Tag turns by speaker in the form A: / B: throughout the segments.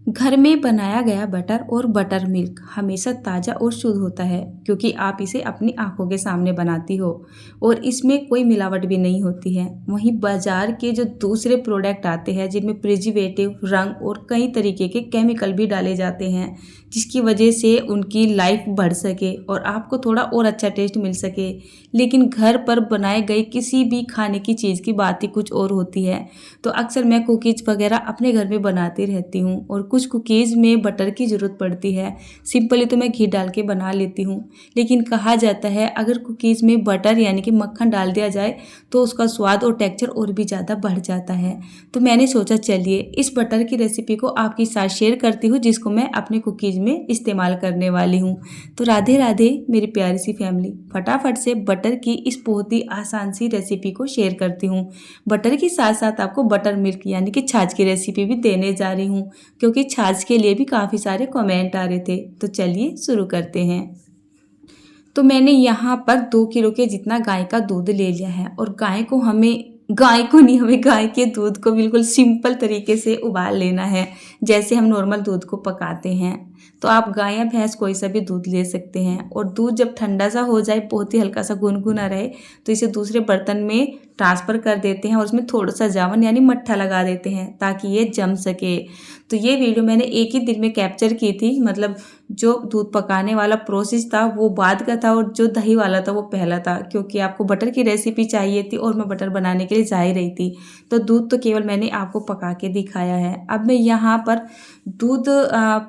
A: घर में बनाया गया बटर और बटर मिल्क हमेशा ताज़ा और शुद्ध होता है, क्योंकि आप इसे अपनी आंखों के सामने बनाती हो और इसमें कोई मिलावट भी नहीं होती है। वहीं बाजार के जो दूसरे प्रोडक्ट आते हैं जिनमें प्रिजर्वेटिव, रंग और कई तरीके के केमिकल भी डाले जाते हैं, जिसकी वजह से उनकी लाइफ बढ़ सके और आपको थोड़ा और अच्छा टेस्ट मिल सके। लेकिन घर पर बनाए गए किसी भी खाने की चीज़ की बात ही कुछ और होती है। तो अक्सर मैं कुकीज़ वगैरह अपने घर में बनाती रहती हूँ और कुछ कुकीज़ में बटर की ज़रूरत पड़ती है। सिंपली तो मैं घी डाल के बना लेती हूँ, लेकिन कहा जाता है अगर कुकीज़ में बटर यानी कि मक्खन डाल दिया जाए तो उसका स्वाद और टेक्सचर और भी ज़्यादा बढ़ जाता है। तो मैंने सोचा चलिए इस बटर की रेसिपी को आपके साथ शेयर करती हूँ, जिसको मैं अपने कुकीज़ में इस्तेमाल करने वाली हूँ। तो राधे राधे मेरी प्यारी सी फैमिली, फटाफट से बटर की इस बहुत ही आसान सी रेसिपी को शेयर करती हूँ। बटर के साथ साथ आपको बटर मिल्क यानी कि छाछ की रेसिपी भी देने जा रही हूँ, क्योंकि छाछ के लिए भी काफ़ी सारे कमेंट आ रहे थे। तो चलिए शुरू करते हैं। तो मैंने यहाँ पर 2 किलो के जितना गाय का दूध ले लिया है और गाय के दूध को बिल्कुल सिंपल तरीके से उबाल लेना है, जैसे हम नॉर्मल दूध को पकाते हैं। तो आप गाय या भैंस कोई सा भी दूध ले सकते हैं और दूध जब ठंडा सा हो जाए, बहुत ही हल्का सा गुनगुना रहे, तो इसे दूसरे बर्तन में ट्रांसफ़र कर देते हैं और उसमें थोड़ा सा जावन यानी मट्ठा लगा देते हैं ताकि ये जम सके। तो ये वीडियो मैंने एक ही दिन में कैप्चर की थी, मतलब जो दूध पकाने वाला प्रोसेस था वो बाद का था और जो दही वाला था वो पहला था, क्योंकि आपको बटर की रेसिपी चाहिए थी और मैं बटर बनाने के लिए जा ही रही थी। तो दूध तो केवल मैंने आपको पका के दिखाया है। अब मैं यहाँ पर दूध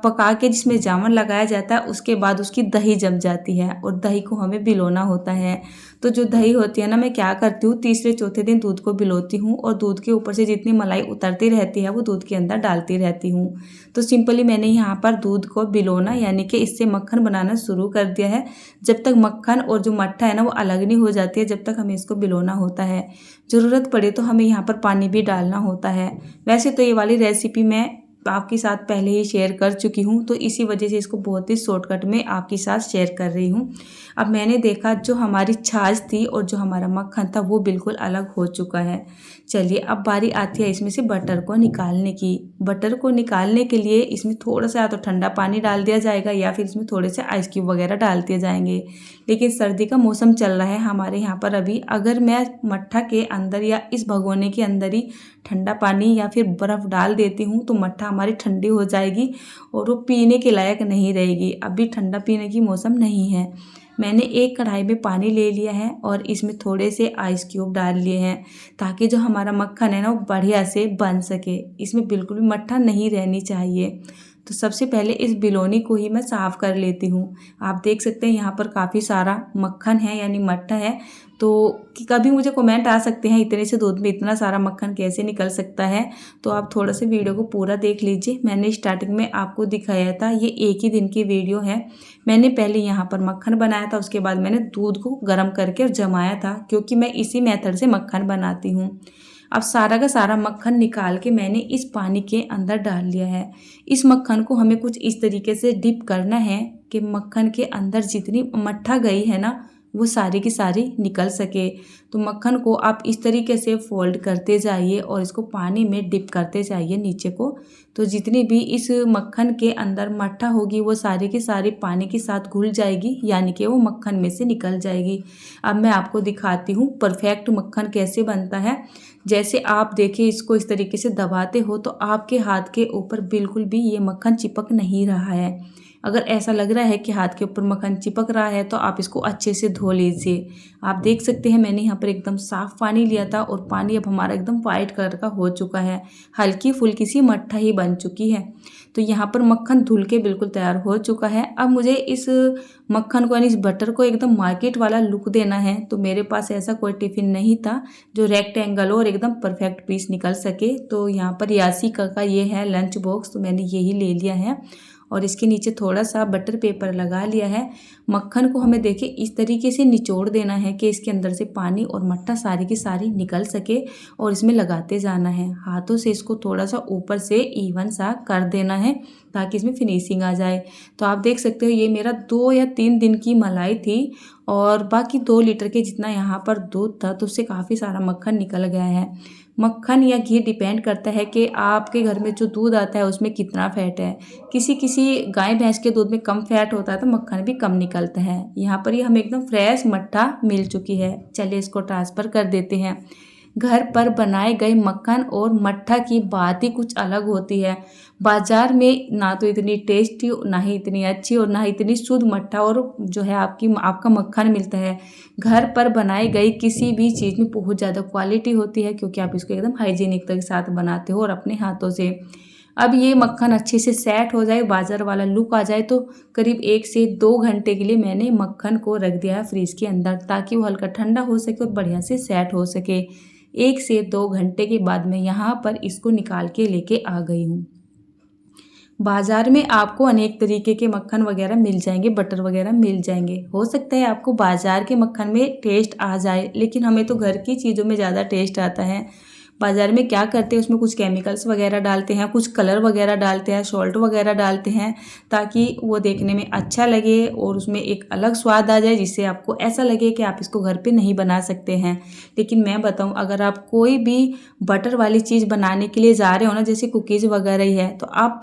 A: पका के जिसमें जामुन लगाया जाता है, उसके बाद उसकी दही जम जाती है और दही को हमें भिगोना होता है। तो जो दही होती है ना, मैं क्या करती हूँ, तीसरे चौथे दिन दूध को भिगोती हूँ और दूध के ऊपर से जितनी मलाई उतरती रहती है वो दूध के अंदर डालती रहती हूँ। तो सिंपली मैंने यहाँ पर दूध को भिगोना यानी कि इससे मक्खन बनाना शुरू कर दिया है। जब तक मक्खन और जो मट्ठा है ना वो अलग नहीं हो जाती है, जब तक हमें इसको भिगोना होता है। ज़रूरत पड़े तो हमें यहाँ पर पानी भी डालना होता है। वैसे तो ये वाली रेसिपी मैं आपके साथ पहले ही शेयर कर चुकी हूँ, तो इसी वजह से इसको बहुत ही शॉर्टकट में आपके साथ शेयर कर रही हूँ। अब मैंने देखा जो हमारी छाछ थी और जो हमारा मक्खन था वो बिल्कुल अलग हो चुका है। चलिए अब बारी आती है इसमें से बटर को निकालने की। बटर को निकालने के लिए इसमें थोड़ा सा या तो ठंडा पानी डाल दिया जाएगा या फिर इसमें थोड़े से आइस क्यूब वगैरह डाल दिए जाएंगे। लेकिन सर्दी का मौसम चल रहा है हमारे यहाँ पर अभी, अगर मैं मट्ठा के अंदर या इस भगोने के अंदर ही ठंडा पानी या फिर बर्फ़ डाल देती हूँ तो मट्ठा हमारी ठंडी हो जाएगी और वो पीने के लायक नहीं रहेगी। अभी ठंडा पीने की मौसम नहीं है। मैंने एक कढ़ाई में पानी ले लिया है और इसमें थोड़े से आइस क्यूब डाल लिए हैं, ताकि जो हमारा मक्खन है ना वो बढ़िया से बन सके। इसमें बिल्कुल भी मट्ठा नहीं रहनी चाहिए। तो सबसे पहले इस बिलोनी को ही मैं साफ़ कर लेती हूँ। आप देख सकते हैं यहाँ पर काफ़ी सारा मक्खन है यानी मट्ठा है। तो कि कभी मुझे कमेंट आ सकते हैं इतने से दूध में इतना सारा मक्खन कैसे निकल सकता है, तो आप थोड़ा सा वीडियो को पूरा देख लीजिए। मैंने स्टार्टिंग में आपको दिखाया था, ये एक ही दिन की वीडियो है। मैंने पहले यहाँ पर मक्खन बनाया था, उसके बाद मैंने दूध को गर्म करके और जमाया था, क्योंकि मैं इसी मेथड से मक्खन बनाती हूँ। अब सारा का सारा मक्खन निकाल के मैंने इस पानी के अंदर डाल लिया है। इस मक्खन को हमें कुछ इस तरीके से डिप करना है कि मक्खन के अंदर जितनी मट्ठा गई है ना वो सारी की सारी निकल सके। तो मक्खन को आप इस तरीके से फोल्ड करते जाइए और इसको पानी में डिप करते जाइए नीचे को। तो जितनी भी इस मक्खन के अंदर मट्ठा होगी वो सारी की सारी पानी के साथ घुल जाएगी, यानी कि वो मक्खन में से निकल जाएगी। अब मैं आपको दिखाती हूँ परफेक्ट मक्खन कैसे बनता है। जैसे आप देखिए, इसको इस तरीके से दबाते हो तो आपके हाथ के ऊपर बिल्कुल भी ये मक्खन चिपक नहीं रहा है। अगर ऐसा लग रहा है कि हाथ के ऊपर मक्खन चिपक रहा है तो आप इसको अच्छे से धो लीजिए। आप देख सकते हैं मैंने यहाँ पर एकदम साफ़ पानी लिया था और पानी अब हमारा एकदम वाइट कलर का हो चुका है, हल्की फुल्की सी मट्ठा ही बन चुकी है। तो यहाँ पर मक्खन धुल के बिल्कुल तैयार हो चुका है। अब मुझे इस मक्खन को यानी इस बटर को एकदम मार्केट वाला लुक देना है, तो मेरे पास ऐसा कोई टिफ़िन नहीं था जो रेक्टेंगल हो और एकदम परफेक्ट पीस निकल सके। तो यहाँ पर यासी का ये है लंच बॉक्स, तो मैंने यही ले लिया है और इसके नीचे थोड़ा सा बटर पेपर लगा लिया है। मक्खन को हमें देखिए इस तरीके से निचोड़ देना है कि इसके अंदर से पानी और मट्ठा सारी की सारी निकल सके और इसमें लगाते जाना है। हाथों से इसको थोड़ा सा ऊपर से इवन सा कर देना है ताकि इसमें फिनिशिंग आ जाए। तो आप देख सकते हो ये मेरा 2 या 3 दिन की मलाई थी और बाकी 2 लीटर के जितना यहाँ पर दूध था, तो उससे काफ़ी सारा मक्खन निकल गया है। मक्खन या घी डिपेंड करता है कि आपके घर में जो दूध आता है उसमें कितना फैट है। किसी किसी गाय भैंस के दूध में कम फैट होता है तो मक्खन भी कम निकलता है। यहाँ पर ये हमें एकदम फ्रेश मट्ठा मिल चुकी है। चलिए इसको ट्रांसफ़र कर देते हैं। घर पर बनाए गए मक्खन और मट्ठा की बात ही कुछ अलग होती है। बाज़ार में ना तो इतनी टेस्टी, ना ही इतनी अच्छी और ना ही इतनी शुद्ध मट्ठा और जो है आपका मक्खन मिलता है। घर पर बनाई गई किसी भी चीज़ में बहुत ज़्यादा क्वालिटी होती है, क्योंकि आप इसको एकदम हाइजीनिकता के साथ बनाते हो और अपने हाथों से। अब ये मक्खन अच्छे से सेट हो जाए, बाज़ार वाला लुक आ जाए, तो करीब 1 से 2 घंटे के लिए मैंने मक्खन को रख दिया है फ्रिज के अंदर, ताकि वो हल्का ठंडा हो सके और बढ़िया से सेट हो सके। 1 से 2 घंटे के बाद मैं यहाँ पर इसको निकाल के लेके आ गई हूँ। बाज़ार में आपको अनेक तरीके के मक्खन वगैरह मिल जाएंगे, बटर वगैरह मिल जाएंगे। हो सकता है आपको बाज़ार के मक्खन में टेस्ट आ जाए, लेकिन हमें तो घर की चीज़ों में ज़्यादा टेस्ट आता है। बाज़ार में क्या करते हैं, उसमें कुछ केमिकल्स वगैरह डालते हैं, कुछ कलर वगैरह डालते हैं, सॉल्ट वगैरह डालते हैं, ताकि वो देखने में अच्छा लगे और उसमें एक अलग स्वाद आ जाए, जिससे आपको ऐसा लगे कि आप इसको घर पे नहीं बना सकते हैं। लेकिन मैं बताऊं, अगर आप कोई भी बटर वाली चीज़ बनाने के लिए जा रहे हो ना, जैसे कुकीज़ वगैरह ही है, तो आप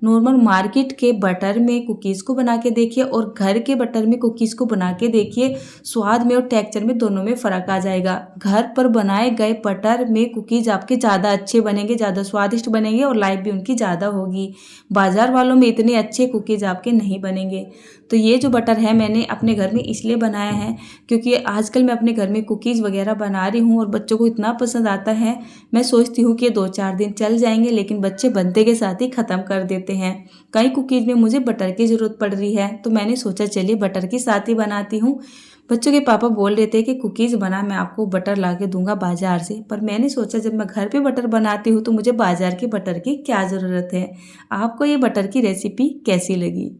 A: नॉर्मल मार्केट के बटर में कुकीज़ को बना के देखिए और घर के बटर में कुकीज़ को बना के देखिए। स्वाद में और टेक्सचर में दोनों में फ़र्क आ जाएगा। घर पर बनाए गए बटर में कुकीज़ आपके ज़्यादा अच्छे बनेंगे, ज़्यादा स्वादिष्ट बनेंगे और लाइफ भी उनकी ज़्यादा होगी। बाज़ार वालों में इतने अच्छे कुकीज़ आपके नहीं बनेंगे। तो ये जो बटर है मैंने अपने घर में इसलिए बनाया है, क्योंकि आजकल मैं अपने घर में कुकीज़ वगैरह बना रही हूँ और बच्चों को इतना पसंद आता है। मैं सोचती हूँ कि 2-4 दिन चल जाएंगे, लेकिन बच्चे बनते के साथ ही ख़त्म कर देते हैं। कई कुकीज़ में मुझे बटर की ज़रूरत पड़ रही है, तो मैंने सोचा चलिए बटर के साथ ही बनाती हूँ। बच्चों के पापा बोल रहे थे कि कुकीज़ बना, मैं आपको बटर ला के दूंगा बाज़ार से, पर मैंने सोचा जब मैं घर पे बटर बनाती हूँ तो मुझे बाज़ार के बटर की क्या ज़रूरत है। आपको ये बटर की रेसिपी कैसी लगी?